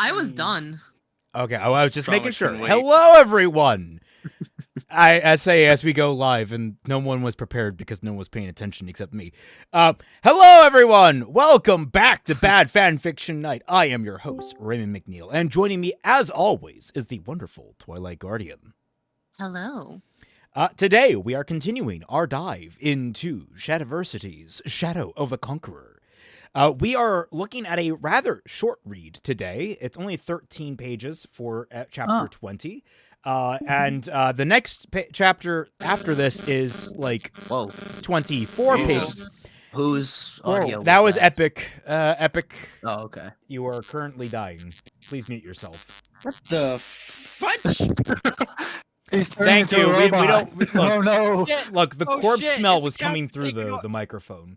I was done. Okay, I was just making sure. Wait. Hello, everyone! I say as we go live, and no one was prepared because no one was paying attention except me. Hello, everyone! Welcome back to Bad Fanfiction Night. I am your host, Raymond McNeil, and joining me, as always, is the wonderful Twilight Guardian. Hello. Today, we are continuing our dive into SHADIVERSITY's Shadow of the Conqueror. We are looking at a rather short read today. It's only 13 pages for chapter 20. And the next chapter after this is like 24 pages. Whose audio That was Epic. Epic. Oh, okay. You are currently dying. Please mute yourself. What the fudge? Thank you. We don't. Look, Oh no! Look, the Oh, corpse shit. smell His was coming account's through taken the microphone.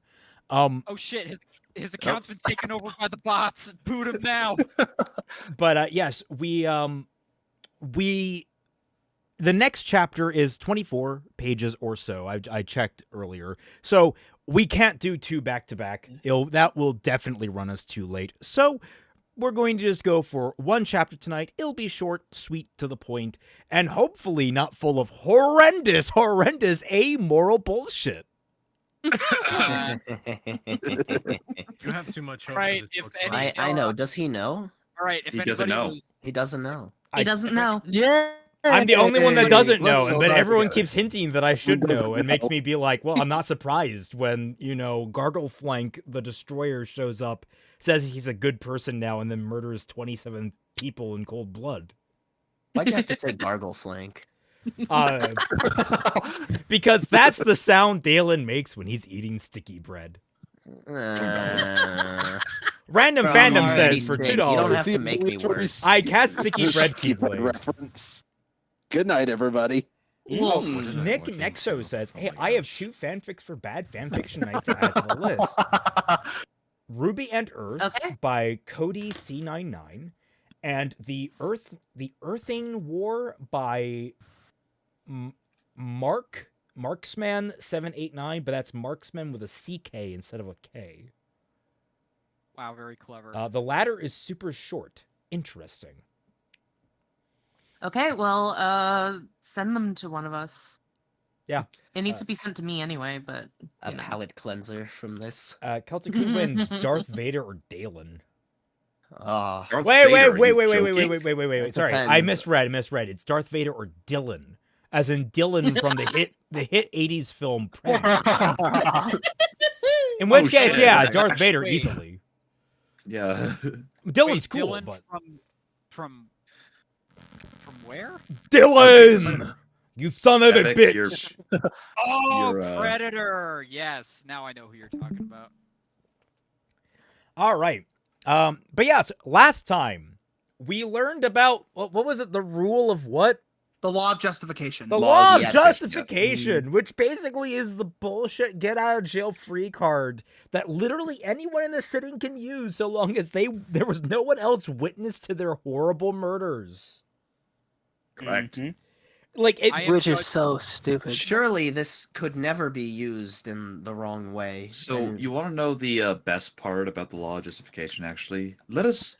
Oh shit, his account's been taken over by the bots. Boot him now. But yes, the next chapter is 24 pages or so. I checked earlier. So we can't do two back to back. That will definitely run us too late. So we're going to just go for one chapter tonight. It'll be short, sweet, to the point, and hopefully not full of horrendous amoral bullshit. You have too much hope. Right, for this if book. any- I know. Does he know? All right, if He doesn't anybody know. knows- He doesn't know. He doesn't know. Yeah. I'm the only one that doesn't know, Let's but all everyone die together. keeps hinting that I should Who doesn't know, and makes know? me be like, well, I'm not surprised when, Gargleflank, the Destroyer, shows up, says he's a good person now, and then murders 27 people in cold blood. Why'd you have to say gargle flank? Because that's the sound Dalen makes when he's eating sticky bread. Random From Fandom already says for sick, you don't $2. have to make me worse. I cast sticky bread keyblade. reference. Good night, everybody. Oh, Mm. Nick Nexo says, hey, I have 2 fanfics for Bad Fanfiction Night to add to the list. Ruby and Earth Okay. by Cody C99 and the Earthing War by Marksman 789, but that's Marksman with a CK instead of a K. Wow, very clever. The latter is super short. Interesting. Okay, well, send them to one of us. Yeah. It needs to be sent to me anyway, but A you know. palate cleanser from this. Celtic Who wins, Darth Vader or Dalen? Ah, Darth Wait. Vader, are you joking? It Sorry, I depends. misread. It's Darth Vader or Dylan, as in Dylan from the hit 80s film Predator. In which case, shit. yeah, Darth Vader Wait. easily. Yeah. Dylan's Wait, cool, Dylan but from where? Dylan, you son of a Epic, bitch. you're- Oh, You're, Predator. Yes, now I know who you're talking about. All right. But yes, last time we learned about what was it? The rule of what? The law of justification. The law of yes, justification, which basically is the bullshit get out of jail free card that literally anyone in the sitting can use so long as there was no one else witness to their horrible murders. Correct. Like it, I am Which is judged- so stupid. surely this could never be used in the wrong way. So and- you want to know the best part about the law of justification? Actually, let us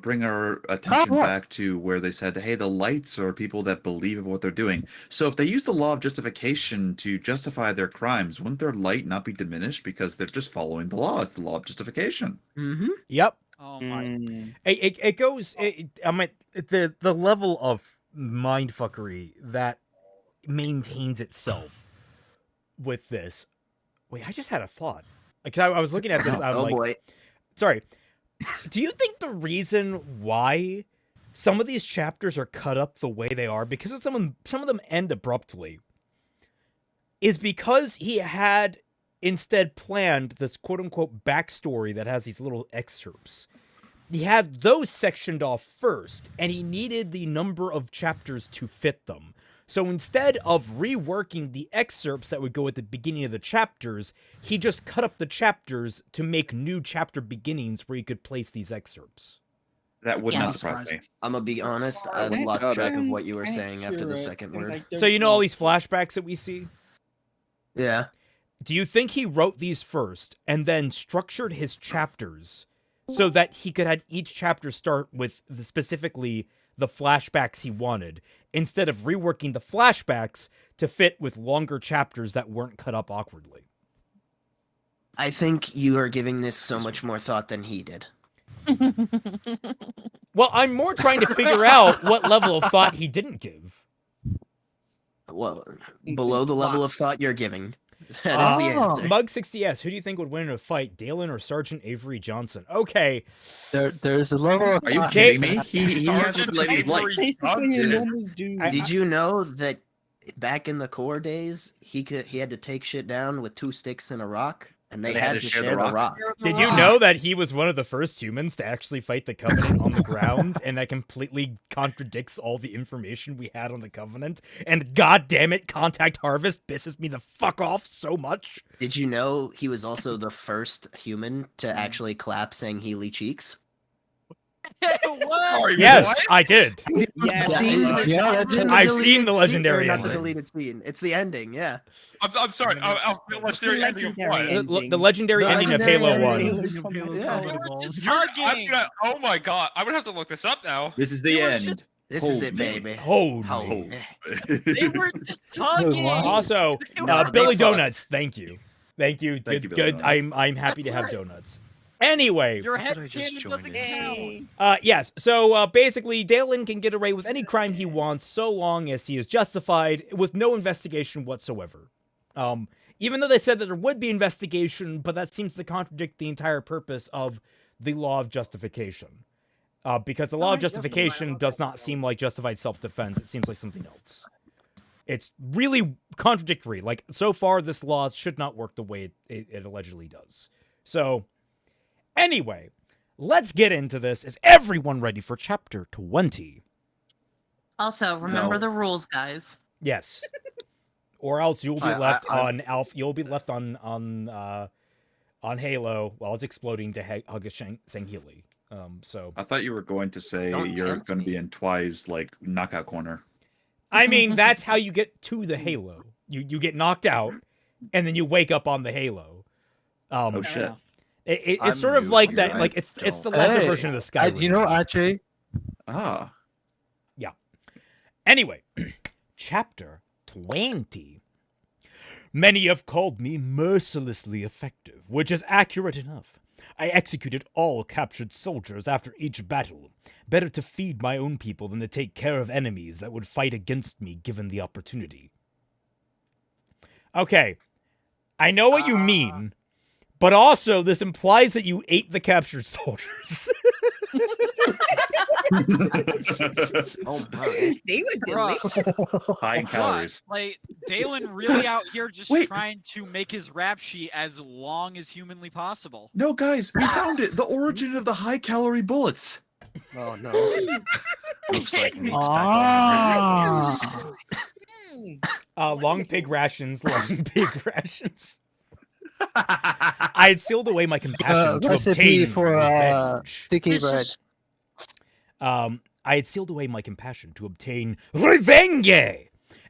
bring our attention back to where they said, "Hey, the lights are people that believe in what they're doing." So if they use the law of justification to justify their crimes, wouldn't their light not be diminished because they're just following the law? It's the law of justification. Mhm. yep. Oh my. It goes. I mean, the level of mindfuckery that maintains itself with this. Wait, I just had a thought. Like I was looking at this. I'm Oh like, boy. sorry. Do you think the reason why some of these chapters are cut up the way they are, because some of them end abruptly, is because he had instead planned this quote unquote backstory that has these little excerpts? He had those sectioned off first, and he needed the number of chapters to fit them. So instead of reworking the excerpts that would go at the beginning of the chapters, he just cut up the chapters to make new chapter beginnings where he could place these excerpts. That would Yeah. not Not surprise me. I'm gonna be honest. I lost track of what you were saying after the second word. So you know all these flashbacks that we see? Yeah. Do you think he wrote these first and then structured his chapters so that he could have each chapter start with specifically the flashbacks he wanted, instead of reworking the flashbacks to fit with longer chapters that weren't cut up awkwardly. I think you are giving this so much more thought than he did. Well, I'm more trying to figure out what level of thought he didn't give. Well, below the level of thought you're giving. That is the answer. Mug60S, who do you think would win in a fight, Dalen or Sergeant Avery Johnson? Okay. There's a level of Are you thought. kidding me? He has Sergeant a lady's life. Avery Basically, a Johnson. normal dude. Did you know that back in the core days, he had to take shit down with 2 sticks and a rock, and they had to share the rock. Did you know that he was one of the first humans to actually fight the Covenant on the ground, and that completely contradicts all the information we had on the Covenant? And god damn it, Contact Harvest pisses me the fuck off so much. Did you know he was also the first human to actually clap saying Healy cheeks? What? Yes, What? I did. Yeah, It's in the- yeah, it's in the I've deleted seen the scene- legendary or not the ending. deleted scene. It's the ending, yeah. I'm sorry. I'll legendary ending of what? The legendary The ending of legendary Halo 1. ending. They were just I'm hugging. gonna, oh my god! I would have to look this up now. This is the They were end. just- This Hold is it, me. baby. Hold How- me. They were just hugging. Also, No, they Billy fucked. Donuts, thank you. Thank you. Thank you, Good, Billy good. Donuts. I'm happy to have donuts. Anyway, Your How could I head just cannon join doesn't in? count. yes. So basically, Dalen can get away with any crime he wants so long as he is justified with no investigation whatsoever. Even though they said that there would be investigation, but that seems to contradict the entire purpose of the law of justification. Because the law of justification does not seem like justified self-defense. It seems like something else. It's really contradictory. Like, so far, this law should not work the way it allegedly does. So, anyway, let's get into this. Is everyone ready for chapter 20? Also, remember No. the rules, guys. Yes. Or else you'll be I- left I- on Alpha. You'll be left on Halo while it's exploding to hug a Sangheili. So I thought you were going to say Don't you're tempt going to be me. in Twi's like knockout corner. I mean, that's how you get to the Halo. You get knocked out, and then you wake up on the Halo. Oh shit! It's I'm sort of new like here, that. I Like it's the don't- lesser Hey, version of the Sky. you know, Ache, Ah, Anyway, chapter 20. Many have called me mercilessly effective, which is accurate enough. I executed all captured soldiers after each battle. Better to feed my own people than to take care of enemies that would fight against me given the opportunity. Okay, I know what you mean, but also this implies that you ate the captured soldiers. Oh my. They were Bruh. delicious. high in calories. But, like, Dalen really out here just Wait. trying to make his rap sheet as long as humanly possible. No, guys, we found it. The origin of the high-calorie bullets. Oh no. Looks like meat's Ah. Long pig rations, long pig rations. I had sealed away my compassion to Recipe obtain for revenge. sticky bread. I had sealed away my compassion to obtain revenge,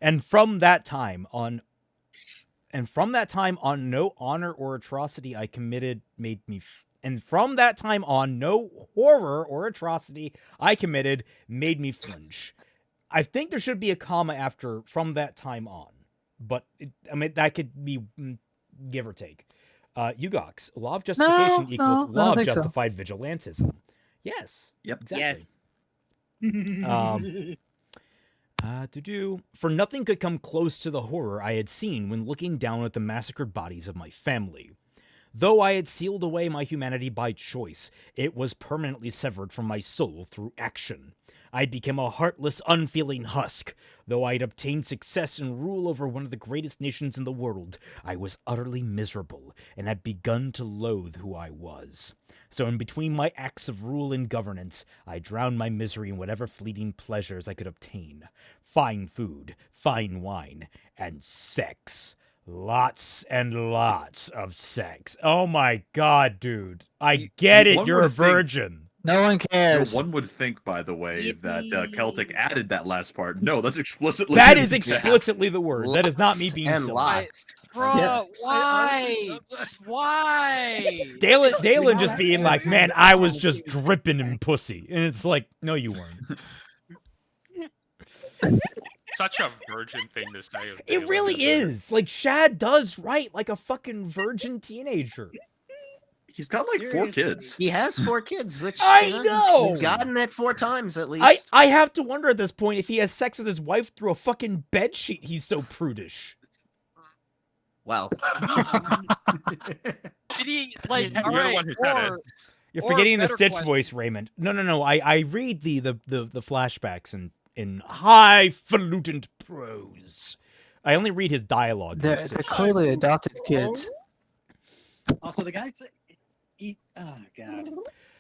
and from that time on, no honor or atrocity I committed made me. And from that time on, no horror or atrocity I committed made me flinch. I think there should be a comma after "from that time on," but that could be give or take. Ugox, law of justification equals no, I law don't of think so. justified vigilantism. Yes. Yep. Exactly. Yes. For nothing could come close to the horror I had seen when looking down at the massacred bodies of my family. Though I had sealed away my humanity by choice, it was permanently severed from my soul through action. I'd become a heartless, unfeeling husk. Though I had obtained success and rule over one of the greatest nations in the world, I was utterly miserable and had begun to loathe who I was. So in between my acts of rule and governance, I drowned my misery in whatever fleeting pleasures I could obtain. Fine food, fine wine, and sex. Lots and lots of sex. Oh my god, dude. I get it, one you're a would think- virgin. No one You know, cares. one would think, by the way, that Celtic added that last part. No, that's explicitly. That is in the text. explicitly the word. That is not me being and silly. lots. Bro, why? Just why? Dalen just being like, man, I was just dripping in pussy. And it's like, no, you weren't. Such a virgin thing to say. Of It Dalen, really isn't it? is. Like, Shad does write like a fucking virgin teenager. He's got like 4 kids. He has 4 kids, which I you know! he's gotten it 4 times at least. I have to wonder at this point if he has sex with his wife through a fucking bedsheet. He's so prudish. Wow. Did he like? You're All the right, one who said it. or You're Or forgetting the better Stitch question. voice, Raymond. No. I read the flashbacks in highfalutin prose. I only read his dialogue. in They're Stitch. clearly adopted kids. Also, the guy said, oh god,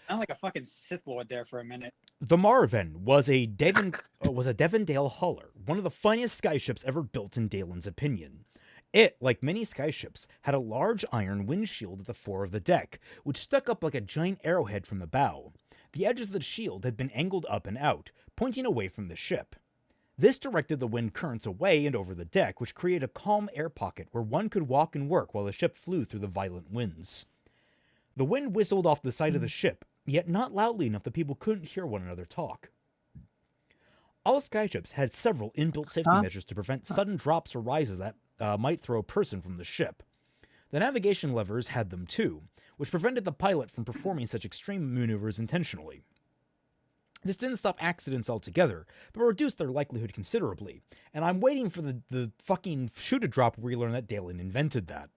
I'm like a fucking Sith Lord there for a minute. The Marvin was a Devondale hauler, one of the finest skyships ever built in Dalen's opinion. It, like many skyships, had a large iron windshield at the fore of the deck, which stuck up like a giant arrowhead from the bow. The edges of the shield had been angled up and out, pointing away from the ship. This directed the wind currents away and over the deck, which created a calm air pocket where one could walk and work while the ship flew through the violent winds. The wind whistled off the side of the ship, yet not loudly enough that people couldn't hear one another talk. All skyships had several inbuilt safety measures to prevent sudden drops or rises that might throw a person from the ship. The navigation levers had them too, which prevented the pilot from performing such extreme maneuvers intentionally. This didn't stop accidents altogether, but reduced their likelihood considerably, and I'm waiting for the fucking shoot-a-drop where we learn that Dalen invented that.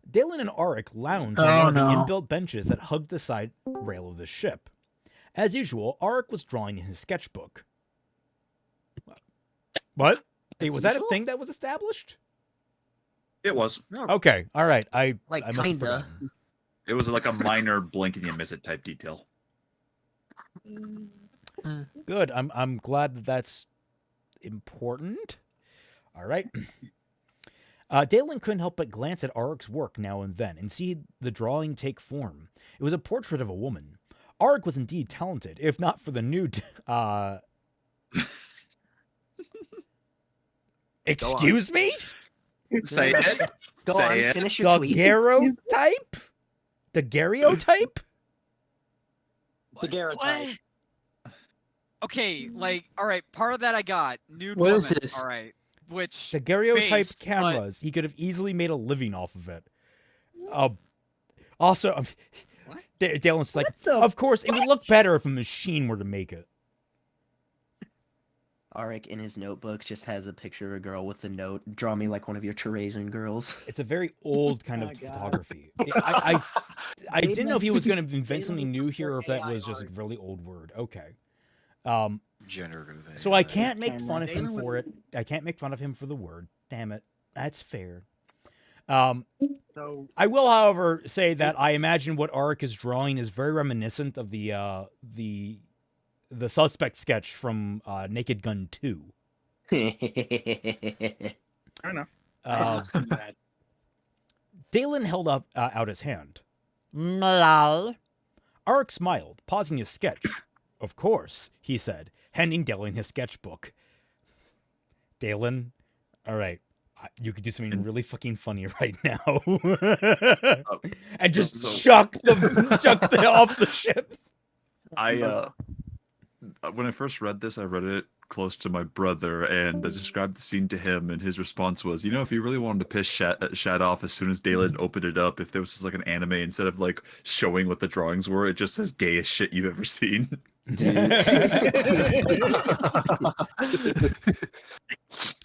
Dalen and Auric lounged on one of the inbuilt benches that hugged the side rail of the ship. As usual, Auric was drawing in his sketchbook. What? Hey, was that a thing that was established? It was. Okay, all right. I Like, must have kinda. forgotten. It was like a minor blink and you miss it type detail. Good. I'm glad that that's important. All right. Dalen couldn't help but glance at Auric's work now and then and see the drawing take form. It was a portrait of a woman. Auric was indeed talented, if not for the nude. Excuse me? Say it. Go Say on, it. finish your tweet. Daguerreotype? Daguerreotype? The Garrettite. Okay, like, all right, part of that I got. Nude What woman. is this? All right, which Daguerreotype based, but- cameras. He could have easily made a living off of it. Also, Dalen's like, of course, it would look better if a machine were to make it. Auric in his notebook just has a picture of a girl with a note. Draw me like one of your Teresian girls. It's a very old kind of Oh, God. photography. I didn't know if he was going to invent something new here or if that was just a really old word. Okay. Generative. So I can't make Camera. fun of him for it. I can't make fun of him for the word. Damn it. That's fair. So I will, however, say that I imagine what Auric is drawing is very reminiscent of the suspect sketch from Naked Gun 2. fair enough. Dalen held out his hand. Malal. Auric smiled, pausing his sketch. Of course, he said, handing Dalen his sketchbook. Dalen, all right, you could do something really fucking funny right now, and just chuck the off the ship. When I first read this, I read it close to my brother, and I described the scene to him, and his response was, you know, if you really wanted to piss Shad off as soon as Dalen opened it up, if there was just like an anime, instead of like showing what the drawings were, it just says gayest shit you've ever seen.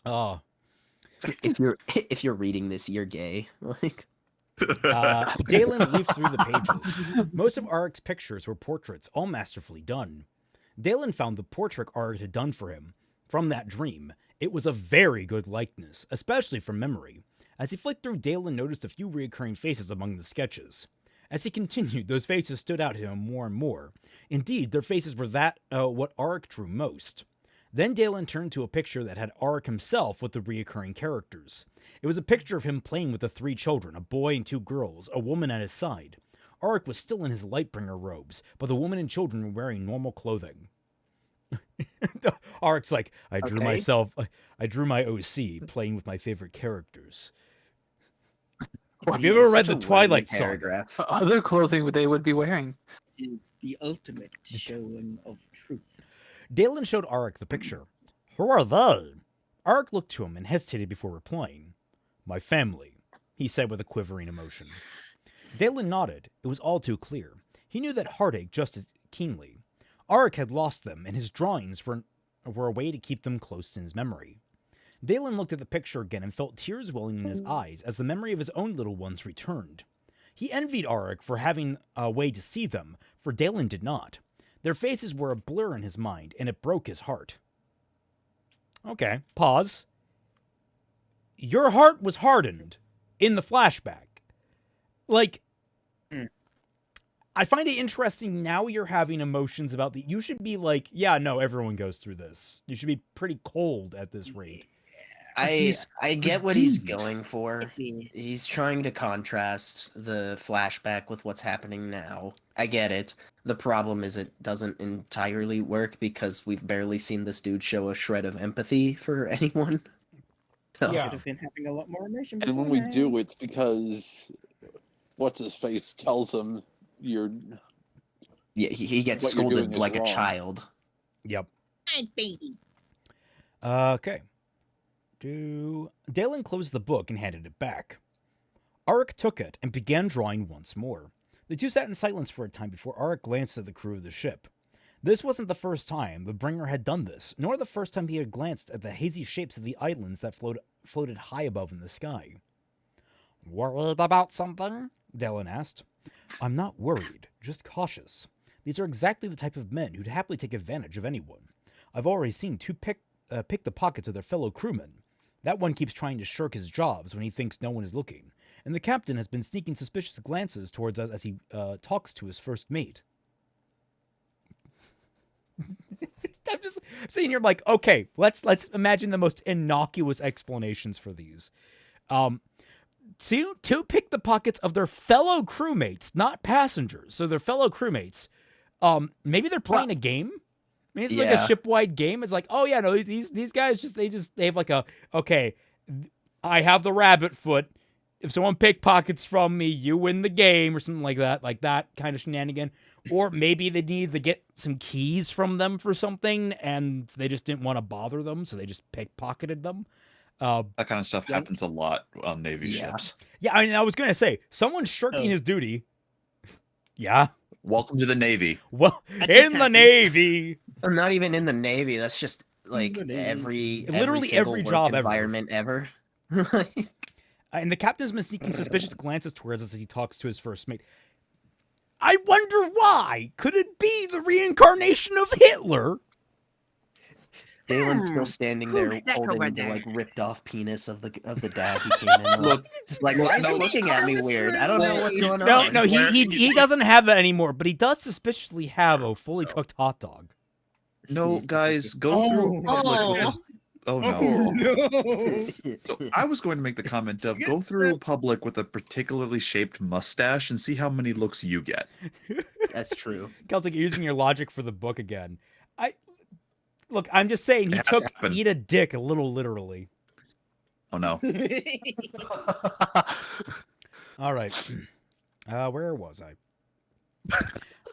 Oh. If you're reading this, you're gay. Like, Dalen leafed through the pages. Most of Auric's pictures were portraits, all masterfully done. Dalen found the portrait Auric had done for him from that dream. It was a very good likeness, especially from memory. As he flicked through, Dalen noticed a few recurring faces among the sketches. As he continued, those faces stood out to him more and more. Indeed, their faces were what Auric drew most. Then Dalen turned to a picture that had Auric himself with the reoccurring characters. It was a picture of him playing with the 3 children, a boy and 2 girls, a woman at his side. Auric was still in his Lightbringer robes, but the woman and children were wearing normal clothing. Auric's like, I drew my OC playing with my favorite characters. Have you ever read Such the a Twilight wordy Saga? paragraph. Other clothing they would be wearing. Is the ultimate showing of truth. Dalen showed Arik the picture. Who are they? Arik looked to him and hesitated before replying. My family, he said with a quivering emotion. Dalen nodded. It was all too clear. He knew that heartache just as keenly. Arik had lost them, and his drawings were a way to keep them close in his memory. Dalen looked at the picture again and felt tears welling in his eyes as the memory of his own little ones returned. He envied Arik for having a way to see them, for Dalen did not. Their faces were a blur in his mind, and it broke his heart. Okay, pause. Your heart was hardened in the flashback. Like, I find it interesting now you're having emotions about the... You should be like, yeah, no, everyone goes through this. You should be pretty cold at this rate. I get what he's going for. He's trying to contrast the flashback with what's happening now. I get it. The problem is it doesn't entirely work because we've barely seen this dude show a shred of empathy for anyone. So. Should have been having a lot more emotion. And when we do, it's because what's his face tells him you're. Yeah, he gets what you're doing scolded is like a wrong. child. Yep. Good baby. Okay. Dalen closed the book and handed it back. Arik took it and began drawing once more. The two sat in silence for a time before Arik glanced at the crew of the ship. This wasn't the first time the Bringer had done this, nor the first time he had glanced at the hazy shapes of the islands that floated high above in the sky. Worried about something? Dalen asked. I'm not worried, just cautious. These are exactly the type of men who'd happily take advantage of anyone. I've already seen two pick the pockets of their fellow crewmen. That one keeps trying to shirk his jobs when he thinks no one is looking, and the captain has been sneaking suspicious glances towards us as he talks to his first mate. I'm just sitting here like, okay, let's imagine the most innocuous explanations for these. To pick the pockets of their fellow crewmates, not passengers. So their fellow crewmates. Maybe they're playing a game. Maybe it's like a shipwide game. It's like, oh yeah, no, these guys they have like okay, I have the rabbit foot. If someone pickpockets from me, you win the game or something like that kind of shenanigan. Or maybe they need to get some keys from them for something, and they just didn't want to bother them, so they just pickpocketed them. That kind of stuff happens a lot on Navy ships. Yeah, I mean, I was gonna say someone's shirking his duty. Yeah. Welcome to the Navy. Well, in the Navy. Or not even in the Navy. That's just like literally every work job environment ever. And the captain's been sneaking suspicious glances towards us as he talks to his first mate. I wonder why. Could it be the reincarnation of Hitler? Dalen's still standing there holding the like ripped off penis of the dad he came in. Look, just like, why is he looking at me weird? I don't know what's going on. No, he doesn't have it anymore, but he does suspiciously have a fully cooked hot dog. No, guys, go through public. Oh no. So I was going to make the comment of go through public with a particularly shaped mustache and see how many looks you get. That's true. Celtic, you're using your logic for the book again. Look, I'm just saying he took eat a dick a little literally. Oh no. All right. Where was I?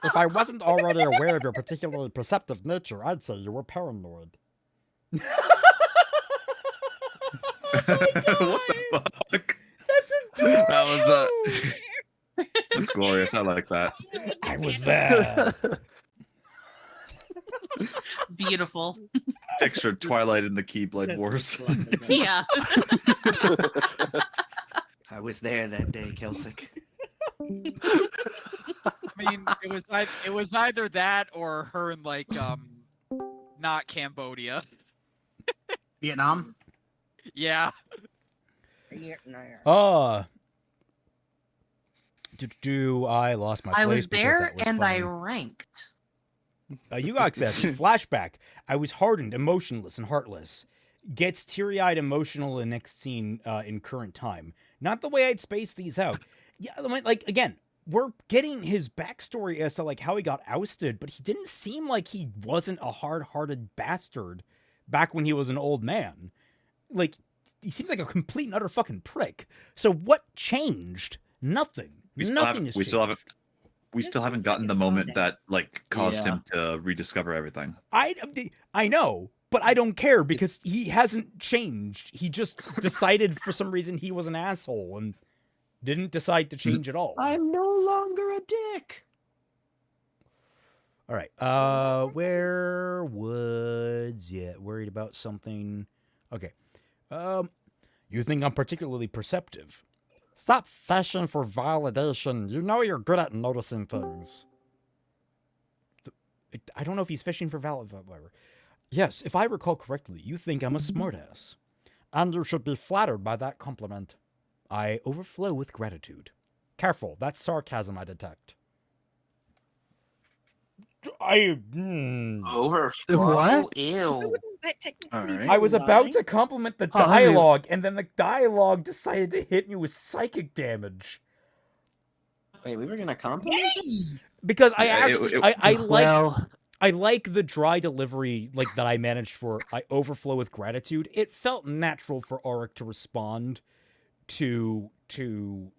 If I wasn't already aware of your particularly perceptive nature, I'd say you were paranoid. What the fuck? That's adorable. That was that's glorious. I like that. I was there. Beautiful. Picture Twilight in the Keyblade Wars. Yeah. I was there that day, Celtic. I mean, it was either that or her in like not Cambodia. Vietnam. Yeah. I lost my place. I was there because that was and funny. I ranked. You access flashback. I was hardened, emotionless, and heartless. Gets teary-eyed, emotional in next scene in current time. Not the way I'd space these out. Yeah, like again, we're getting his backstory as to like how he got ousted, but he didn't seem like he wasn't a hard-hearted bastard back when he was an old man. Like he seems like a complete and utter fucking prick. So what changed? Nothing. Nothing has We still changed. haven't gotten the moment that like caused Yeah. him to rediscover everything. I know, but I don't care because he hasn't changed. He just decided for some reason he was an asshole and didn't decide to change at all. I'm no longer a dick. All right. Where Woods? Yeah, worried about something. Okay. You think I'm particularly perceptive? Stop fishing for validation. You know you're good at noticing things. I don't know if he's fishing for whatever. Yes, if I recall correctly, you think I'm a smartass. And you should be flattered by that compliment. I overflow with gratitude. Careful, that's sarcasm I detect. Overflow? So What? wouldn't that technically Alright. be I was a about lie? to compliment the Oh, I mean- dialogue, and then the dialogue decided to hit me with psychic damage. Wait, we were gonna compliment him? Because I Yeah, actually, it- I like, Well, I like the dry delivery like that I managed for. I overflow with gratitude. It felt natural for Auric to respond to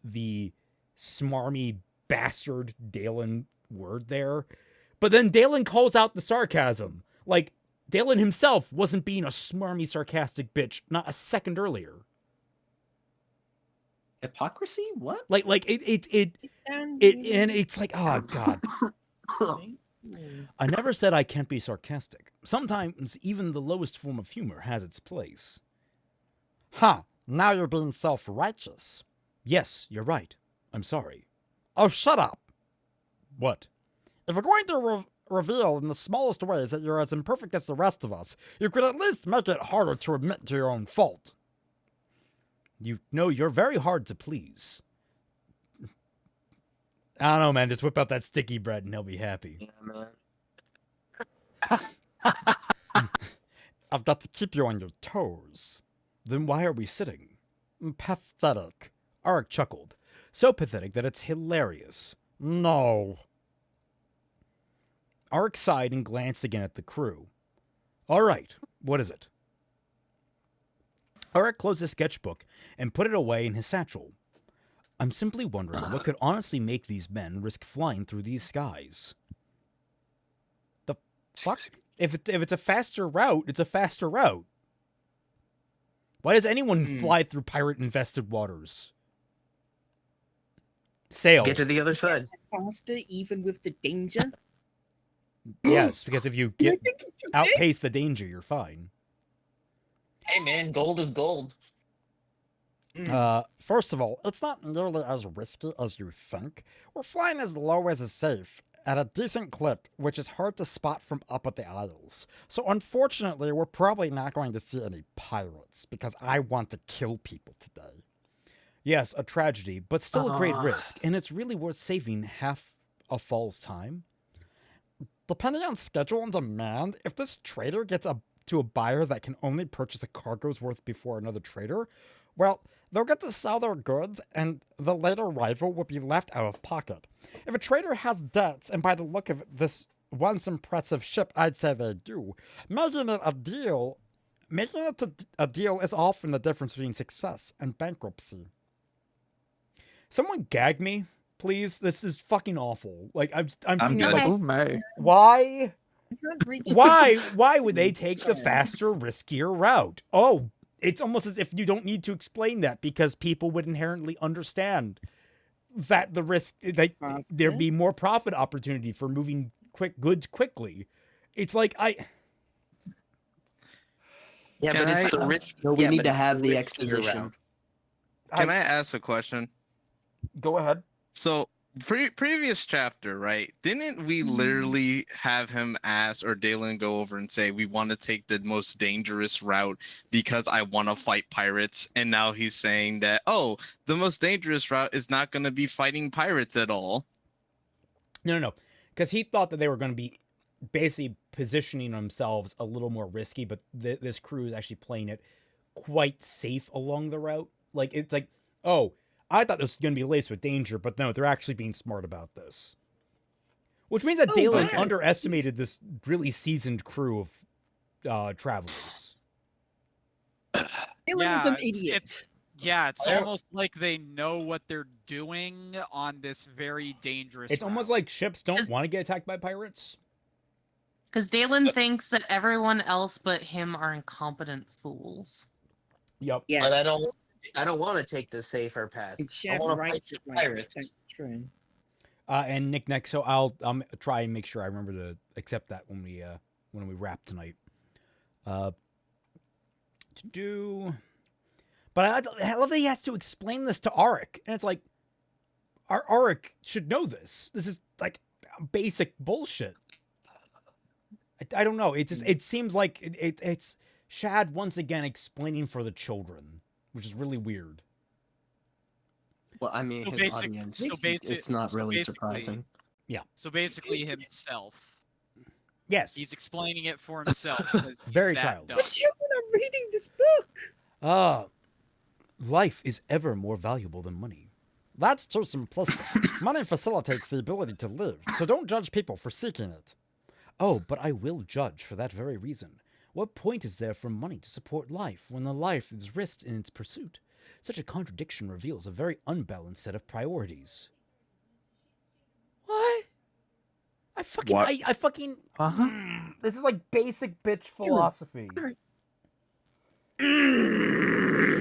the smarmy bastard Dalen word there, but then Dalen calls out the sarcasm. Like Dalen himself wasn't being a smarmy, sarcastic bitch not a second earlier. Hypocrisy? What? Like it and it's like, oh god. I never said I can't be sarcastic. Sometimes even the lowest form of humor has its place. Huh, now you're being self-righteous. Yes, you're right. I'm sorry. Oh, shut up. What? If you're going to reveal in the smallest ways that you're as imperfect as the rest of us, you could at least make it harder to admit to your own fault. You know, you're very hard to please. I don't know, man. Just whip out that sticky bread and he'll be happy. Yeah, man. I've got to keep you on your toes. Then why are we sitting? Pathetic. Auric chuckled. So pathetic that it's hilarious. No. Auric sighed and glanced again at the crew. All right, what is it? Auric closed his sketchbook and put it away in his satchel. I'm simply wondering what could honestly make these men risk flying through these skies. The fuck? If it's a faster route, it's a faster route. Why does anyone fly through pirate-infested waters? Sail. Get to the other side. Faster, even with the danger. Yes, because if you get outpace the danger, you're fine. Hey man, gold is gold. First of all, it's not nearly as risky as you think. We're flying as low as is safe, at a decent clip, which is hard to spot from up at the Isles. So unfortunately, we're probably not going to see any pirates, because I want to kill people today. Yes, a tragedy, but still a great risk, and it's really worth saving half a fall's time. Depending on schedule and demand, if this trader gets to a buyer that can only purchase a cargo's worth before another trader, well, they'll get to sell their goods, and the later rival will be left out of pocket. If a trader has debts, and by the look of this once impressive ship, I'd say they do, making it a deal is often the difference between success and bankruptcy. Someone gag me, please. This is fucking awful. Like I'm seeing good. like oh my. why Can't reach why would they take the faster, riskier route? Oh, it's almost as if you don't need to explain that because people would inherently understand that the risk that there'd be more profit opportunity for moving goods quickly. It's like Yeah, Can but it's I- the risk. No, we need to have the exposition. Can I ask a question? Go ahead. So, previous chapter, right? Didn't we literally have him ask or Dalen go over and say, we want to take the most dangerous route because I want to fight pirates? And now he's saying that, oh, the most dangerous route is not going to be fighting pirates at all. No. Because he thought that they were going to be basically positioning themselves a little more risky, but this crew is actually playing it quite safe along the route. Like, it's like, oh, I thought this was going to be laced with danger, but no, they're actually being smart about this. Which means that Dalen underestimated this really seasoned crew of travelers. Dalen is an it's- idiot. It's almost like they know what they're doing on this very dangerous. It's almost route. like ships don't want to get attacked by pirates. Because Dalen thinks that everyone else but him are incompetent fools. Yep. Yes. But I don't want to take the safer path. I Shad want to writes fight it like pirates. Thanks, Trin. And Nick next, so I'll try and make sure I remember to accept that when we wrap tonight. To do, but I love that he has to explain this to Auric, and it's like, Auric should know this. This is like basic bullshit. I don't know. It seems like it's Shad once again explaining for the children, which is really weird. Well, I mean, So his basic- audience, so basi- it's not so really basically- surprising. Yeah. So basically, himself. Yes. He's explaining it for himself. 'cause he's Very that childish. dumb. The children are reading this book. Life is ever more valuable than money. That's too simplistic. Money facilitates the ability to live, so don't judge people for seeking it. Oh, but I will judge for that very reason. What point is there for money to support life when the life is risked in its pursuit? Such a contradiction reveals a very unbalanced set of priorities. What? I fucking, What? I fucking, this is like basic bitch philosophy.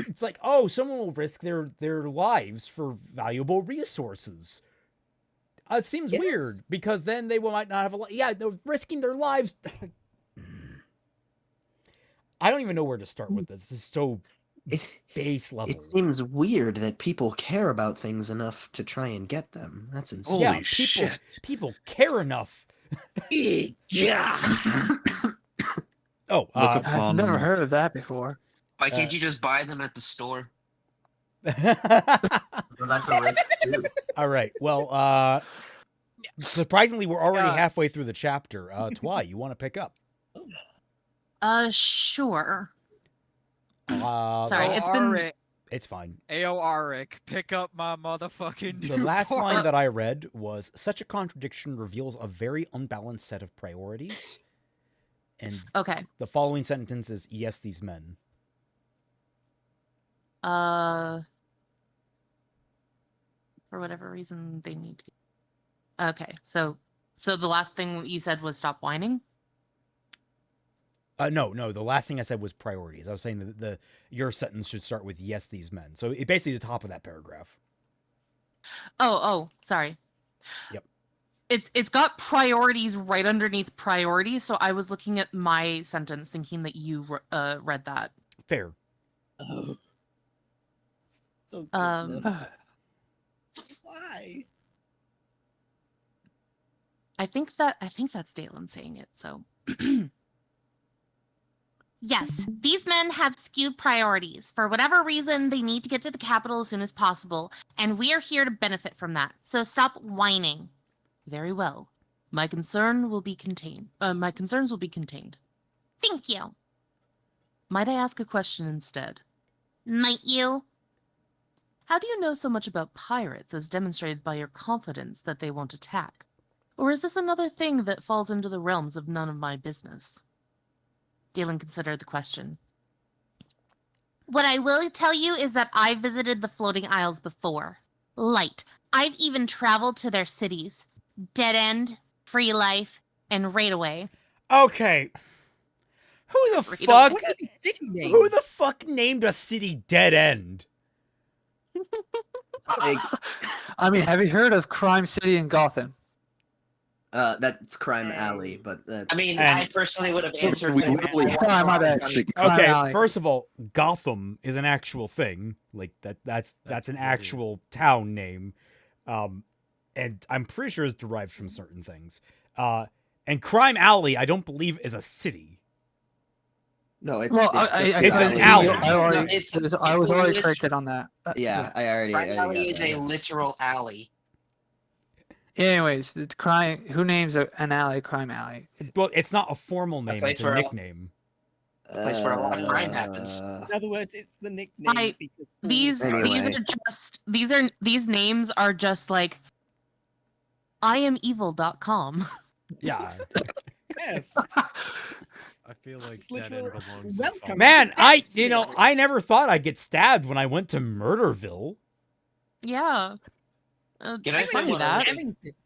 It's like, oh, someone will risk their lives for valuable resources. It seems weird because then they might not have a. Yeah, they're risking their lives. I don't even know where to start with this. This is so base level. It seems weird that people care about things enough to try and get them. That's insane. Yeah, people care enough. Yeah. Oh, I've never heard of that before. Why can't you just buy them at the store? Well, that's a risk too. All right. Well, surprisingly, we're already Yeah. halfway through the chapter. Twy, you want to pick up? Sure. well, Sorry, it's been. Auric, it's fine. Ayo Auric, pick up my motherfucking. The last line that I read was, such a contradiction reveals a very unbalanced set of priorities. And Okay. the following sentence is, yes, these men. For whatever reason, they need to. Okay, so the last thing you said was stop whining. No, the last thing I said was priorities. I was saying that your sentence should start with, yes, these men. So it basically the top of that paragraph. Oh, sorry. Yep. It's got priorities right underneath priorities, so I was looking at my sentence thinking that you read that. Fair. Oh. Oh, Um, goodness. Why? I think that's Dalen saying it, so. Yes, these men have skewed priorities. For whatever reason, they need to get to the capital as soon as possible, and we are here to benefit from that. So stop whining. Very well. My concerns will be contained. Thank you. Might I ask a question instead? Might you? How do you know so much about pirates as demonstrated by your confidence that they won't attack? Or is this another thing that falls into the realms of none of my business? Dalen considered the question. What I will tell you is that I visited the floating isles before. Light. I've even traveled to their cities. Dead End, Free Life, and Raidaway. Okay. Who the Freedom. fuck? What are these city names? Who the fuck named a city Dead End? Like, I mean, have you heard of Crime City in Gotham? that's Crime Alley, but that's... I mean, And- I personally would have answered. We that. literally have Sorry, my bad. Crime Okay, Alley. first of all, Gotham is an actual thing. Like that's an actual town name. And I'm pretty sure it's derived from certain things. And Crime Alley, I don't believe is a city. No, it's... Well, It's an alley. I was already corrected on that. Yeah, I already... Crime I already Alley got is that. a literal alley. Anyways, the crime. Who names an alley Crime Alley? Well, it's not a formal name; place it's a where nickname. A place where a lot of crime happens. In other words, it's the nickname because These Anyway. are just these names are just like IamEvil.com. Yeah. Yes. I feel like It's that literal- end belongs. welcome. Man, That's I never thought I'd get stabbed when I went to Murderville. Yeah. Can I funny say that.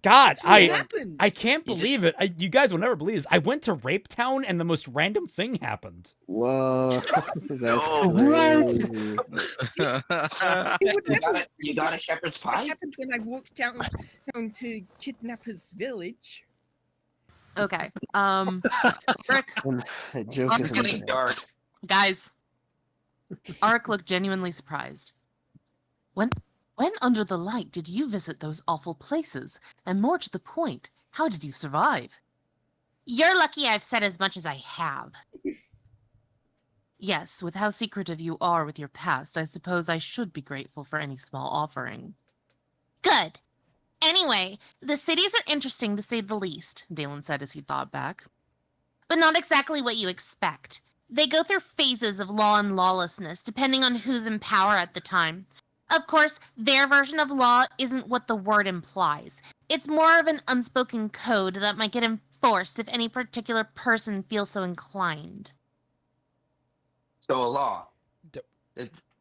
God, That's what happened. I can't believe it. You guys will never believe this. I went to Rape Town and the most random thing happened. Whoa, that's crazy. You got a shepherd's pie? What happened when I walked down to Kidnapper's village? Okay. Rick, Joke I'm is getting dark. Guys, Arik looked genuinely surprised. When under the light did you visit those awful places? And more to the point, how did you survive? You're lucky I've said as much as I have. Yes, with how secretive you are with your past, I suppose I should be grateful for any small offering. Good. Anyway, the cities are interesting to say the least, Dalen said as he thought back. but not exactly what you expect. They go through phases of law and lawlessness, depending on who's in power at the time. Of course, their version of law isn't what the word implies. It's more of an unspoken code that might get enforced if any particular person feels so inclined. So a law.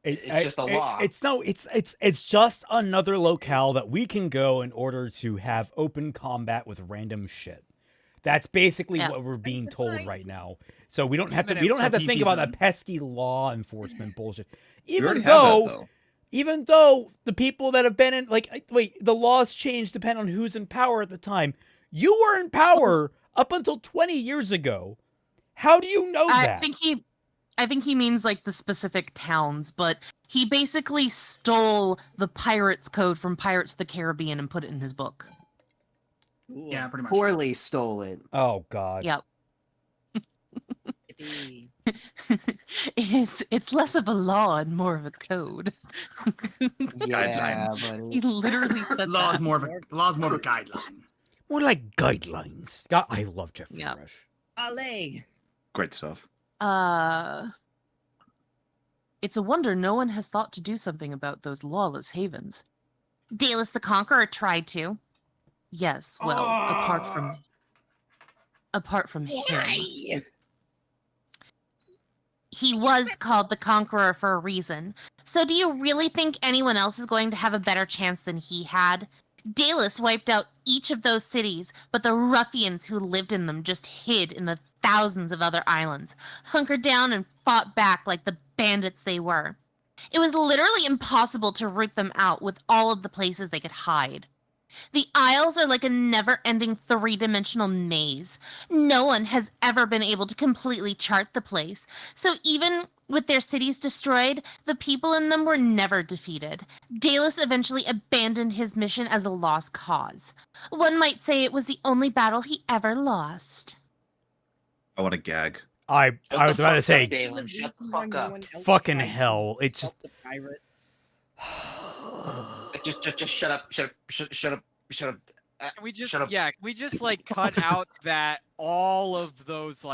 It's just a law. It's just another locale that we can go in order to have open combat with random shit. That's basically what we're being told right now. So we don't have to think about that pesky law enforcement bullshit. Even though the people that have been in the laws change depend on who's in power at the time. You were in power up until 20 years ago. How do you know that? I think he means like the specific towns, but he basically stole the pirates code from Pirates of the Caribbean and put it in his book. Yeah, pretty much. Poorly stole it. Oh God. Yep. It's less of a law and more of a code. Yeah, He literally said law's that. more of a guideline. More like guidelines. God, I love Jeffrey Rush. Ale. Great stuff. It's a wonder no one has thought to do something about those lawless havens. Dalus the Conqueror tried to. Yes, well, apart from him. He was called the Conqueror for a reason. So do you really think anyone else is going to have a better chance than he had? Dalus wiped out each of those cities, but the ruffians who lived in them just hid in the thousands of other islands, hunkered down and fought back like the bandits they were. It was literally impossible to root them out with all of the places they could hide. The Isles are like a never-ending three-dimensional maze. No one has ever been able to completely chart the place, so even with their cities destroyed, the people in them were never defeated. Dalus eventually abandoned his mission as a lost cause. One might say it was the only battle he ever lost. I want to gag. I was about to say, Dalen, shut the fuck up. fucking hell. It's just. Just shut up. Shut up. Can we just like cut out that all of those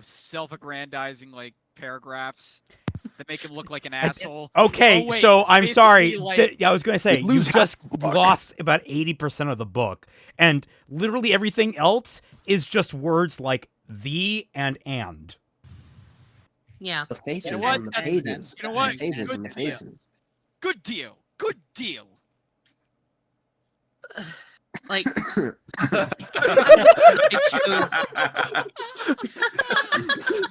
self-aggrandizing paragraphs that make him look like an asshole? Okay, Oh, wait, so it's I'm sorry. basically I was going to say, you just lost about 80% of the book. And literally everything else is just words like the and. Yeah. The faces You know what? on the pages. You know what? The pages Good and the deal. faces. Good deal. Good deal. Like,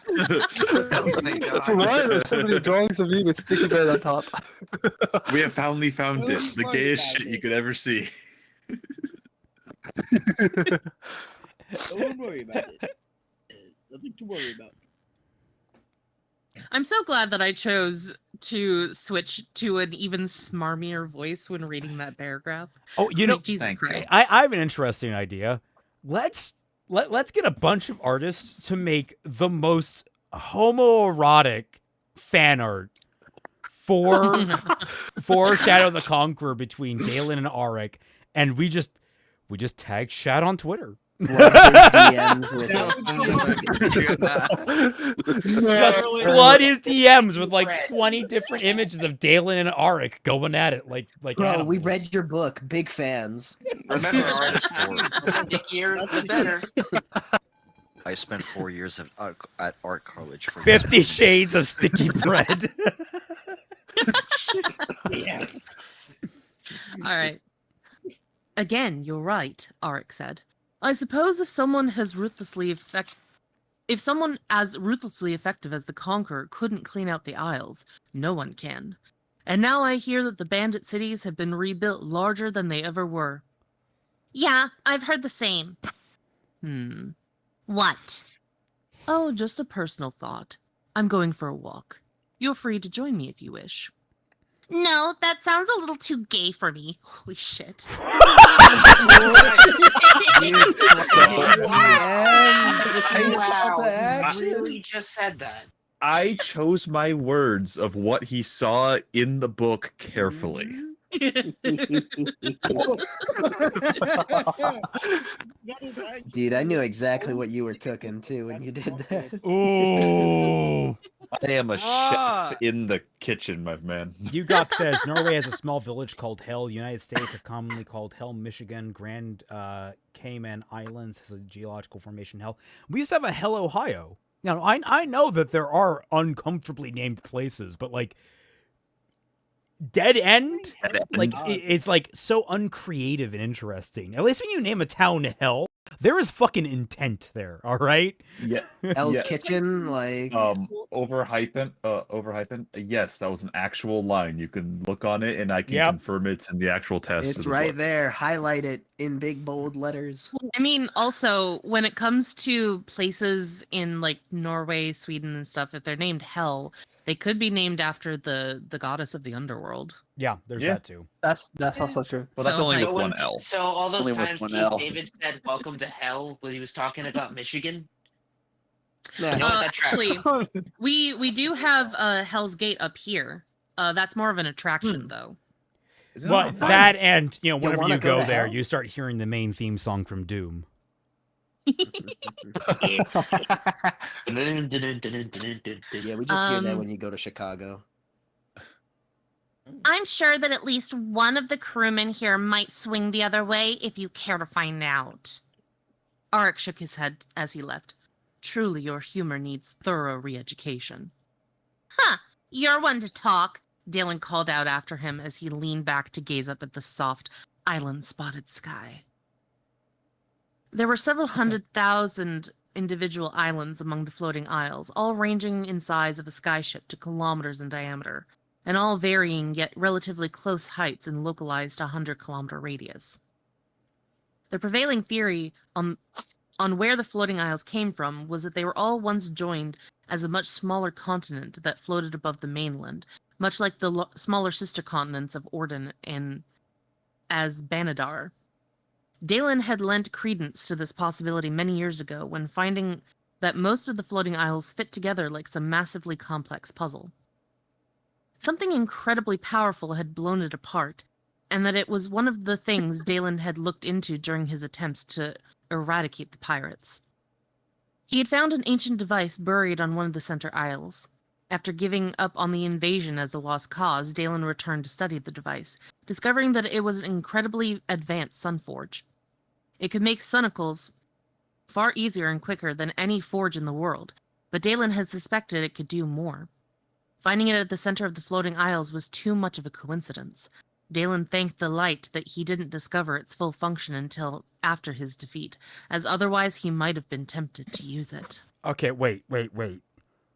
That's why there's so many drawings of me with sticky bear on top. We have finally found it. The gayest shit you could ever see. Don't worry about it. Nothing to worry about. I'm so glad that I chose to switch to an even smarmier voice when reading that paragraph. Oh, you know, Jesus Christ. I have an interesting idea. Let's get a bunch of artists to make the most homoerotic fan art for Shadow the Conqueror between Dalen and Arik, and we just tag Shad on Twitter. Just flood his DMs with like 20 different images of Dalen and Arik going at it like Bro, animals. we read your book. Big fans. Remember, artist the stickier, the better. I spent 4 years at art college for 50 Shades of Sticky Bread. Yes. All right. Again, you're right, Arik said. I suppose if someone as ruthlessly effective as the Conqueror couldn't clean out the Isles, no one can. And now I hear that the bandit cities have been rebuilt larger than they ever were. Yeah, I've heard the same. What? Oh, just a personal thought. I'm going for a walk. You're free to join me if you wish. No, that sounds a little too gay for me. Holy shit. I really just said that. I chose my words of what he saw in the book carefully. Dude, I knew exactly what you were cooking too when you did that. Ooh. I am a chef in the kitchen, my man. Ugok says Norway has a small village called Hell. United States are commonly called Hell. Michigan, Grand Cayman Islands has a geological formation Hell. We used to have a Hell, Ohio. Now, I know that there are uncomfortably named places, but like Dead End, like it's like so uncreative and interesting. At least when you name a town Hell, there is fucking intent there. All right. Yeah. Hell's Kitchen, like overhyping. Yes, that was an actual line. You can look on it, and I can confirm it's in the actual test. it's right there. Highlight it in big bold letters. I mean, also, when it comes to places in like Norway, Sweden, and stuff, if they're named Hell, they could be named after the goddess of the underworld. Yeah, there's that too. That's also true. Well, that's So, only like- with one L. So all those Only with times one King L. David said "Welcome to Hell" when he was talking about Michigan. Yeah. You know what, that tracks. Actually, we do have Hell's Gate up here. That's more of an attraction, though. Well, that and whenever wanna you go go to there, Hell? you start hearing the main theme song from Doom. Yeah, we just hear that when you go to Chicago. I'm sure that at least one of the crewmen here might swing the other way if you care to find out. Arik shook his head as he left. Truly, your humor needs thorough re-education. Huh, you're one to talk. Dalen called out after him as he leaned back to gaze up at the soft, island-spotted sky. There were several 100,000 individual islands among the floating isles, all ranging in size of a skyship to kilometers in diameter, and all varying yet relatively close heights in localized 100-kilometer radius. The prevailing theory on where the floating isles came from was that they were all once joined as a much smaller continent that floated above the mainland, much like the smaller sister continents of Orden and Banadar. Dalen had lent credence to this possibility many years ago when finding that most of the floating isles fit together like some massively complex puzzle. Something incredibly powerful had blown it apart, and that it was one of the things Dalen had looked into during his attempts to eradicate the pirates. He had found an ancient device buried on one of the center isles. After giving up on the invasion as a lost cause, Dalen returned to study the device, discovering that it was an incredibly advanced sunforge. It could make sunicles far easier and quicker than any forge in the world, but Dalen had suspected it could do more. Finding it at the center of the floating isles was too much of a coincidence. Dalen thanked the light that he didn't discover its full function until after his defeat, as otherwise he might have been tempted to use it. Okay, wait.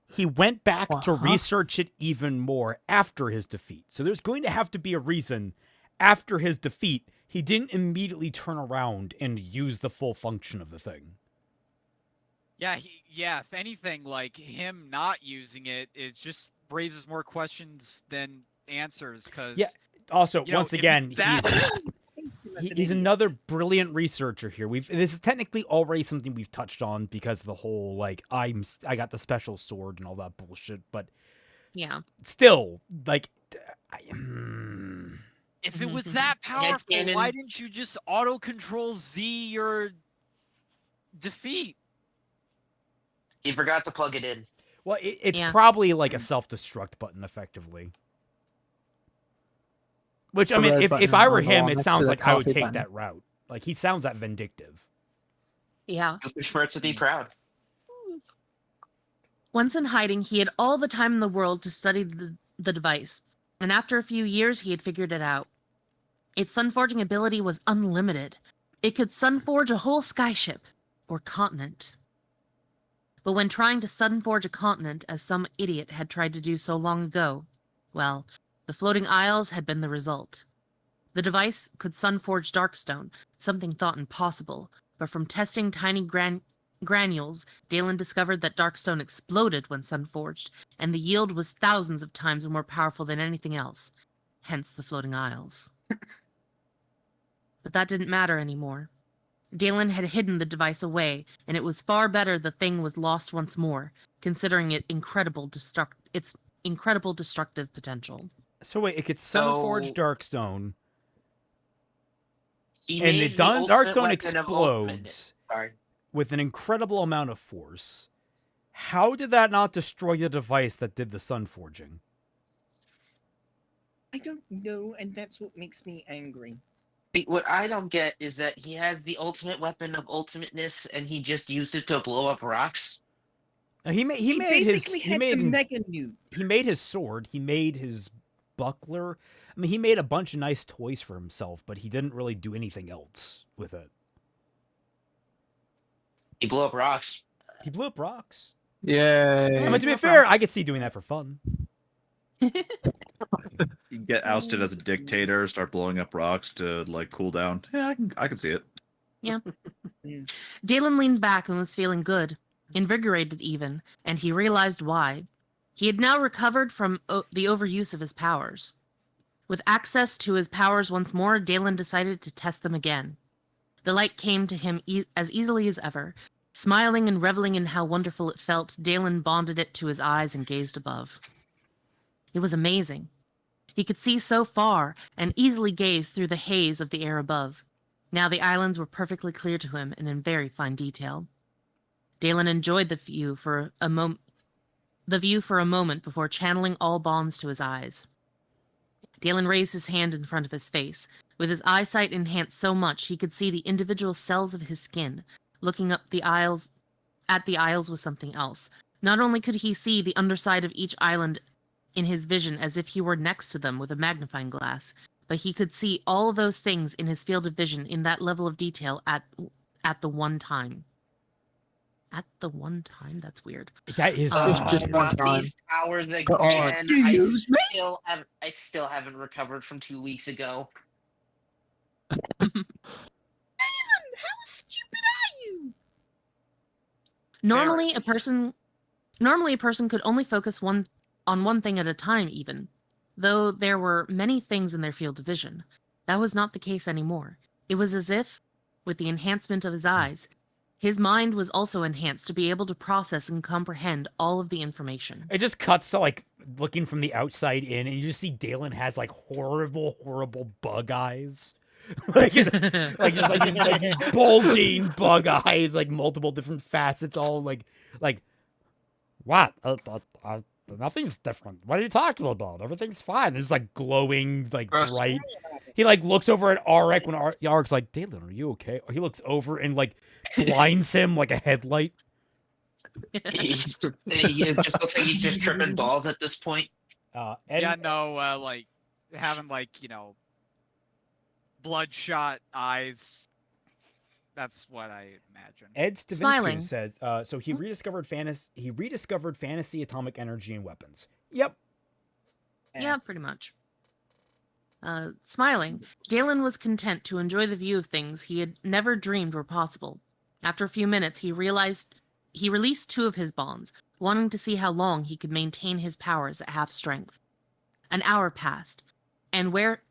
He went back to research it even more after his defeat. So there's going to have to be a reason after his defeat he didn't immediately turn around and use the full function of the thing. Yeah, if anything, like him not using it, it just raises more questions than answers. Because Also, once again, he's another brilliant researcher here. This is technically already something we've touched on because of the whole I got the special sword and all that bullshit. But yeah, still, if it was that powerful, why didn't you just auto control Z your defeat? He forgot to plug it in. Well, it's probably like a self-destruct button, effectively. Which, I mean, if I were him, it sounds like I would take that route. Like, he sounds that vindictive. Yeah. Schmertz would be proud. Once in hiding, he had all the time in the world to study the device, and after a few years, he had figured it out. Its sunforging ability was unlimited. It could sunforge a whole skyship, or continent. But when trying to sunforge a continent, as some idiot had tried to do so long ago, well, the floating isles had been the result. The device could sunforge Darkstone, something thought impossible, but from testing tiny granules, Dalen discovered that Darkstone exploded when sunforged, and the yield was thousands of times more powerful than anything else, hence the floating isles. But that didn't matter anymore. Dalen had hidden the device away, and it was far better the thing was lost once more, considering its incredible destructive potential. So wait, it could sunforge Darkstone, He and made the the ultimate Darkstone weapon of ultimate- explodes Sorry. with an incredible amount of force. How did that not destroy the device that did the sunforging? I don't know, and that's what makes me angry. What I don't get is that he has the ultimate weapon of ultimateness, and he just used it to blow up rocks. He made his mega nuke. He made his sword. He made his buckler. I mean, he made a bunch of nice toys for himself, but he didn't really do anything else with it. He blew up rocks. He blew up rocks. Yay. I mean, to be fair, I could see doing that for fun. You get ousted as a dictator, start blowing up rocks to like cool down. Yeah, I can see it. Yeah. Dalen leaned back and was feeling good, invigorated even, and he realized why. He had now recovered from the overuse of his powers. With access to his powers once more, Dalen decided to test them again. The light came to him as easily as ever. Smiling and reveling in how wonderful it felt, Dalen bonded it to his eyes and gazed above. It was amazing. He could see so far and easily gaze through the haze of the air above. Now the islands were perfectly clear to him and in very fine detail. Dalen enjoyed the view for a moment before channeling all bonds to his eyes. Dalen raised his hand in front of his face. With his eyesight enhanced so much he could see the individual cells of his skin. Looking up at the isles was something else. Not only could he see the underside of each island in his vision as if he were next to them with a magnifying glass, but he could see all of those things in his field of vision in that level of detail at the one time. At the one time? That's weird. That is just one time. These powers again. I still haven't recovered from 2 weeks ago. Normally a person could only focus on one thing at a time even, though there were many things in their field of vision. That was not the case anymore. It was as if, with the enhancement of his eyes, his mind was also enhanced to be able to process and comprehend all of the information. It just cuts to, like, looking from the outside in, and you just see Dalen has, like, horrible, horrible bug eyes. like bulging bug eyes, like, multiple different facets, all, like, what? Nothing's different. What are you talking about? Everything's fine. It's, like, glowing, like, bright. He, like, looks over at Arik when Arik's like, Dalen, are you okay? He looks over and, like, blinds him like a headlight. It just looks like he's just tripping balls at this point. Like having like, bloodshot eyes. That's what I imagine. Ed Stavinsky says, so he rediscovered fantasy, atomic energy, and weapons. Yep. Yeah, pretty much. Smiling, Dalen was content to enjoy the view of things he had never dreamed were possible. After a few minutes, he released 2 of his bonds, wanting to see how long he could maintain his powers at half strength. An hour passed, and where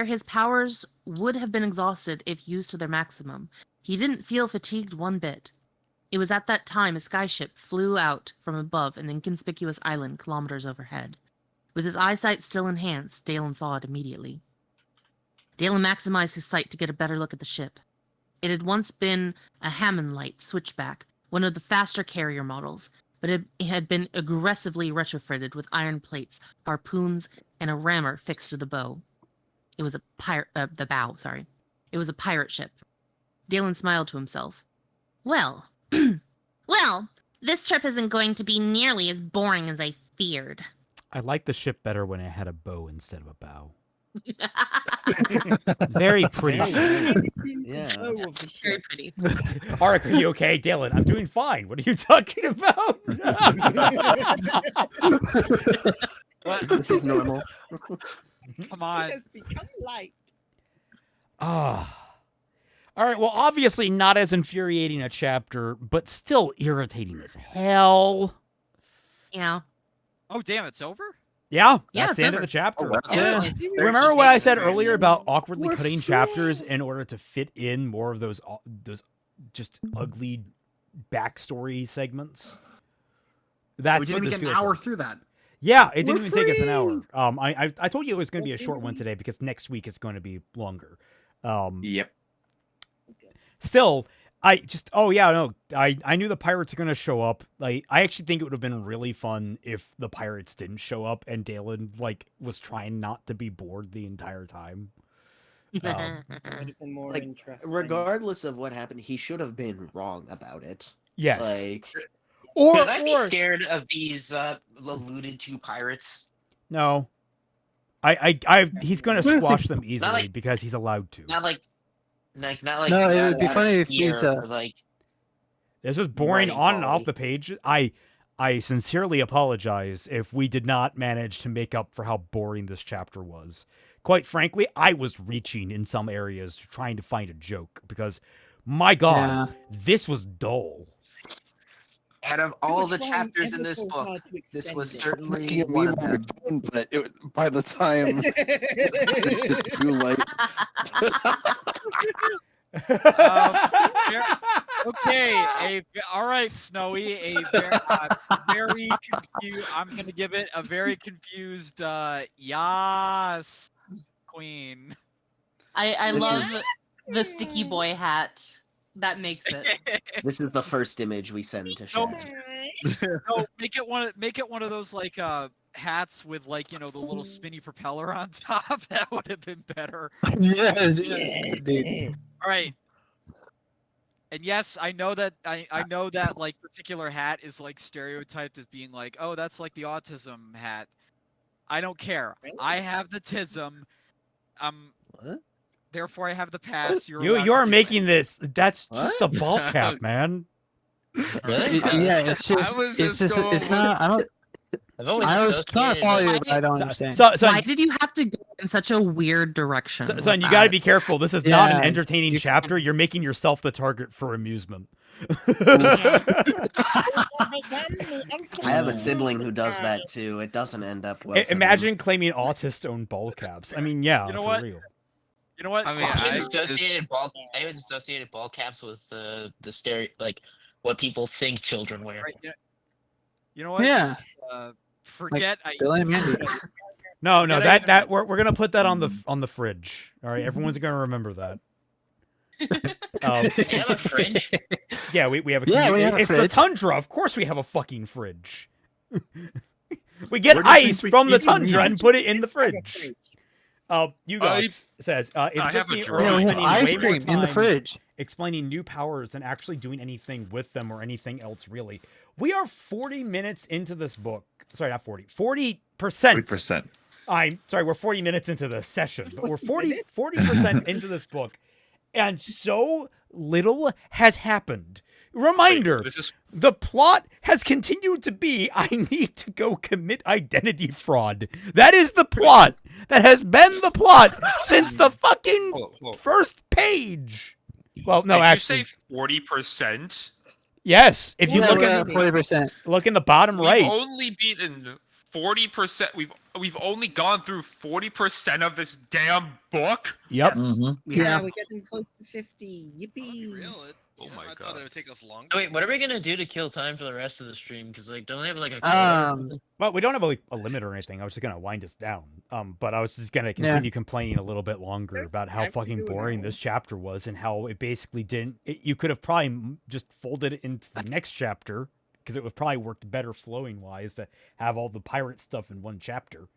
his powers would have been exhausted if used to their maximum, he didn't feel fatigued one bit. It was at that time a skyship flew out from above an inconspicuous island kilometers overhead. With his eyesight still enhanced, Dalen saw it immediately. Dalen maximized his sight to get a better look at the ship. It had once been a Hammond Light Switchback, one of the faster carrier models, but it had been aggressively retrofitted with iron plates, harpoons, and a rammer fixed to the bow. It was the bow. It was a pirate ship. Dalen smiled to himself. Well, This trip isn't going to be nearly as boring as I feared. I like the ship better when it had a bow instead of a bow. Very pretty. Yeah. Very pretty. Arik, are you okay? Dalen, I'm doing fine. What are you talking about? This is normal. Come on. It has become light. Ah. All right, well, obviously not as infuriating a chapter, but still irritating as hell. Yeah. Oh, damn, it's over? Yeah, Yeah, that's it's the end of over. the chapter. Oh, wow. Remember what I said earlier about awkwardly We're cutting chapters in order to fit in more of those just ugly backstory segments? That's we didn't what even this get an feels hour like. through that. Yeah, it didn't We're even take us an hour. free! I told you it was going to be a short one today because next week it's going to be longer. Yep. Still, I knew the pirates are going to show up. Like, I actually think it would have been really fun if the pirates didn't show up and Dalen was trying not to be bored the entire time. Would have been more Like, interesting. regardless of what happened, he should have been wrong about it. Yes. Like, Should I be scared of these alluded to pirates? No. He's going to squash them easily because he's allowed to. Not like No, it would be funny if he's like. This was boring Right, on and off Paulie. the page. I sincerely apologize if we did not manage to make up for how boring this chapter was. Quite frankly, I was reaching in some areas trying to find a joke because, my God, this was dull. Out of all the trying chapters in ever this so book, hard to this extend was it. certainly one of them. But by the time it's too late. Okay, all right, Snowy. Very confused. I'm gonna give it a very confused. Yas, Queen. I This love is- the sticky boy hat. That makes it. this is the first image we send to Shad. No, make it one of those like hats with like the little spinny propeller on top. That would have been better. yes, indeed. All right. And yes, I know that I know that like particular hat is like stereotyped as being like, oh, that's like the autism hat. I don't care. I have the tism. What? Therefore I have the pass. You're making this. That's just a ball cap, man. Really? Yeah, it's just, it's not. I don't. I was trying to follow you, but I don't understand. Why did you have to go in such a weird direction? Son, you got to be careful. This is not an entertaining chapter. You're making yourself the target for amusement. I have a sibling who does that too. It doesn't end up well. for Imagine claiming autist-owned ball caps. I mean, yeah, You know for what? real. You know what? I mean, I always associated ball caps with the stereo, like what people think children wear. Right, you know what? Yeah. Forget Billy and Mandy. No, Yeah, that we're gonna put that on the fridge. All right, everyone's gonna remember that. You have a fridge? Yeah, we have a. Yeah, we have a it's the fridge. tundra. Of course, we have a fucking fridge. We get Where do you think ice we from the keep tundra these? and put it in the fridge. You guys says, I it's just have a me drawer. or Yeah, we have spending ice way more cream in the time fridge. explaining new powers than actually doing anything with them or anything else really. We are 40 minutes into this book. Sorry, not 40. 40%. 40%. I'm sorry, we're 40 minutes into the session, but we're 40% into this book. And so little has happened. Reminder, This is the plot has continued to be I need to go commit identity fraud. That is the plot. That has been the plot since the fucking first page. Well, no, Did actually, you say 40%? yes. If you Yeah, look we're at at 40%. look in the bottom We've right, only beaten 40%. We've only gone through 40% of this damn book. yep. Yeah, we're getting close to 50. Yippee! Oh my I god. thought it would take us longer. Oh, wait, what are we gonna do to kill time for the rest of the stream? Because like, don't they have like a quota? Well, we don't have a limit or anything. I was just gonna wind us down. But I was just gonna continue complaining a little bit longer about how fucking boring this chapter was and how it basically didn't. You could have probably just folded it into the next chapter because it would probably worked better flowing wise to have all the pirate stuff in one chapter.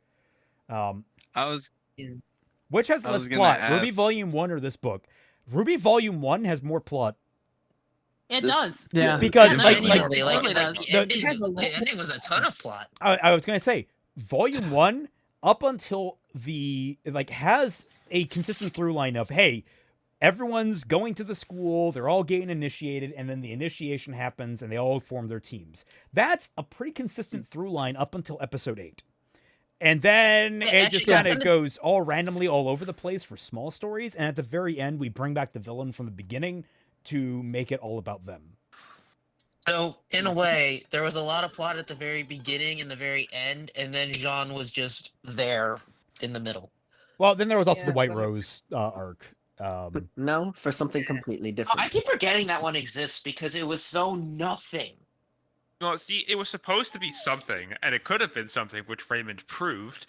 Which has I less was gonna plot, Ruby ask- Volume 1 or this book? Ruby Volume 1 has more plot. It does. Yeah. Because Not like anymore. it really does. The ending was a ton of plot. I was gonna say, Volume 1 up until the has a consistent through line of, hey, everyone's going to the school, they're all getting initiated, and then the initiation happens and they all form their teams. That's a pretty consistent through line up until episode 8. And then it just kind of goes all randomly all over the place for small stories, and at the very end we bring back the villain from the beginning to make it all about them. So, in a way, there was a lot of plot at the very beginning and the very end, and then Jean was just there in the middle. Well, then there was also the White Rose arc. No, for something completely different. I keep forgetting that one exists because it was so nothing. No, see, it was supposed to be something, and it could have been something, which Raymond proved,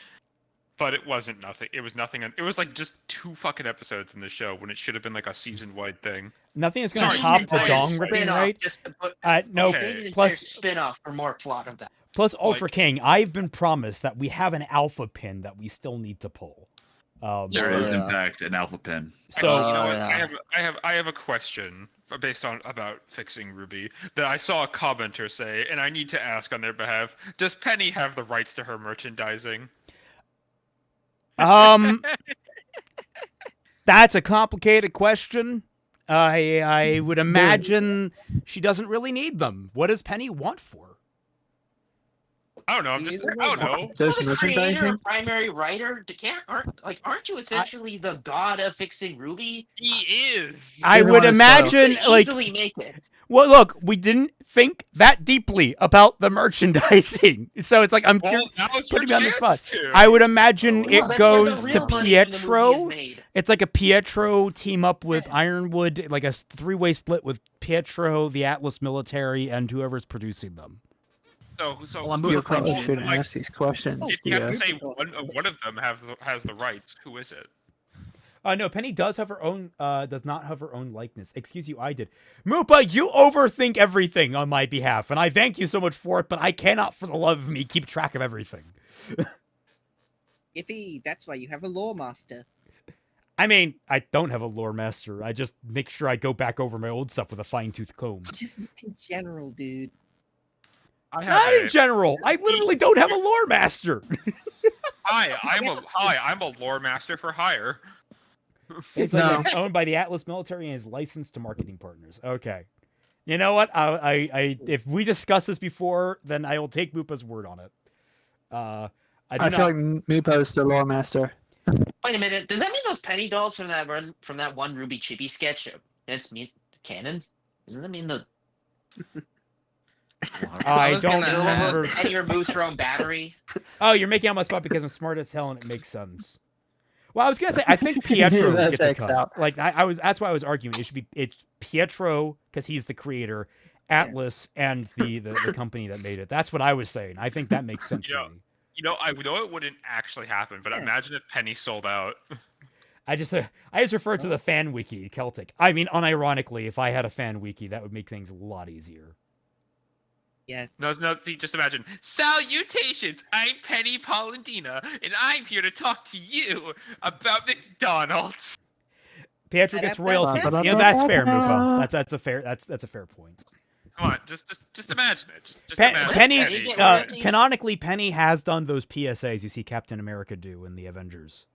but it wasn't nothing. It was nothing. It was like just 2 fucking episodes in the show when it should have been like a season-wide thing. Nothing is going to top the dong ripping, right? No, plus spin-off for more plot of that. Plus, Ultra King, I've been promised that we have an alpha pin that we still need to pull. There is, in fact, an alpha pin. So you know what? I have a question based on about fixing Ruby that I saw a commenter say, and I need to ask on their behalf: does Penny have the rights to her merchandising? That's a complicated question. I would imagine she doesn't really need them. What does Penny want for? I don't know. I don't know. The creator and primary writer, aren't you essentially the god of fixing Ruby? He is. I would imagine, easily make it. Well, look, we didn't think that deeply about the merchandising, so it's like I'm putting me on the spot. I would imagine it goes to Pietro. It's like a Pietro team up with Ironwood, like a 3-way split with Pietro, the Atlas military, and whoever's producing them. So You probably shouldn't ask these questions. If you have to say one of them has the rights, who is it? No, Penny does have her own. Does not have her own likeness. Excuse you, I did. Moopa, you overthink everything on my behalf, and I thank you so much for it. But I cannot, for the love of me, keep track of everything. Yippee! That's why you have a lore master. I mean, I don't have a lore master. I just make sure I go back over my old stuff with a fine-tooth comb. Just in general, dude. Not in general. I literally don't have a lore master. I'm a lore master for hire. It's like it's owned by the Atlas military and is licensed to marketing partners. Okay. You know what? I if we discussed this before, then I will take Moopa's word on it. I feel like Moopa is the lore master. Wait a minute. Does that mean those penny dolls from that one Ruby Chibi sketch? It's canon? Doesn't that mean the? I don't remember. And he removes her own battery. Oh, you're making out my spot because I'm smart as hell and it makes sense. Well, I was gonna say I think Pietro gets a cut. Out. Like that's why I was arguing it's Pietro because he's the creator, Atlas, and the company that made it. That's what I was saying. I think that makes sense to me. You know, I know it wouldn't actually happen, but imagine if Penny sold out. I just refer to the fan wiki Celtic. I mean, unironically, if I had a fan wiki, that would make things a lot easier. Yes. No, see, just imagine. Salutations! I'm Penny Polendina, and I'm here to talk to you about McDonald's. Pietro gets royalties. That's fair, Moopa. That's a fair point. Come on, just imagine it. Just imagine Penny, canonically, Penny has done those PSAs you see Captain America do in the Avengers.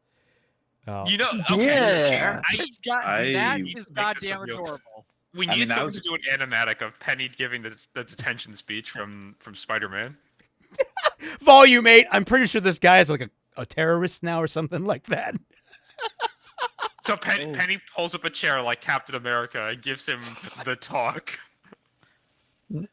You know, yeah. That is goddamn adorable. We need someone to do an animatic of Penny giving the detention speech from Spider-Man. Volume 8. I'm pretty sure this guy is like a terrorist now or something like that. So Penny pulls up a chair like Captain America and gives him the talk. We're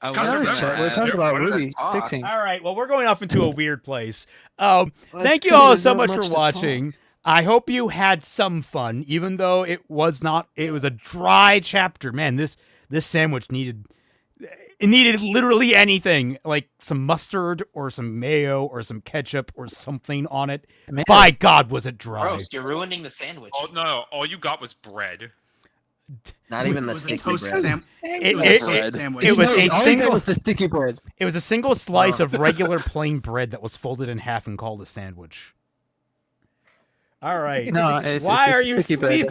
talking about Ruby fixing. All right, well, we're going off into a weird place. Thank you all so much for watching. I hope you had some fun, even though it was a dry chapter. Man, this sandwich needed literally anything, like some mustard or some mayo or some ketchup or something on it. Man. By God, was it dry. Gross, you're ruining the sandwich. Oh, no, all you got was bread. Not even the sticky bread. It was a single. Was the sticky bread. It was a single slice of regular plain bread that was folded in half and called a sandwich. All right. No, Why are you sleeping?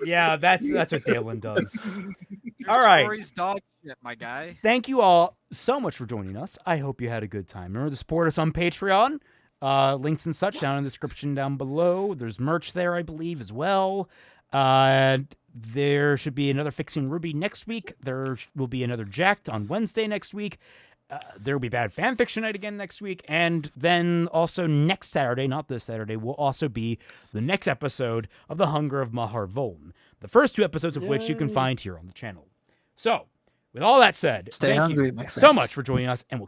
Yeah, that's what Dalen does. Your All right. story's dog shit, my guy. Thank you all so much for joining us. I hope you had a good time. Remember to support us on Patreon. Links and such down in the description down below. There's merch there, I believe, as well. There should be another Fixing Ruby next week. There will be another Jacked on Wednesday next week. There will be Bad Fanfiction Night again next week. And then also next Saturday, not this Saturday, will also be the next episode of The Hunger of Mahar Voln. The first 2 episodes of which you can find here on the channel. So, with all that said, Stay thank hungry, you my so friends. much for joining us, and we'll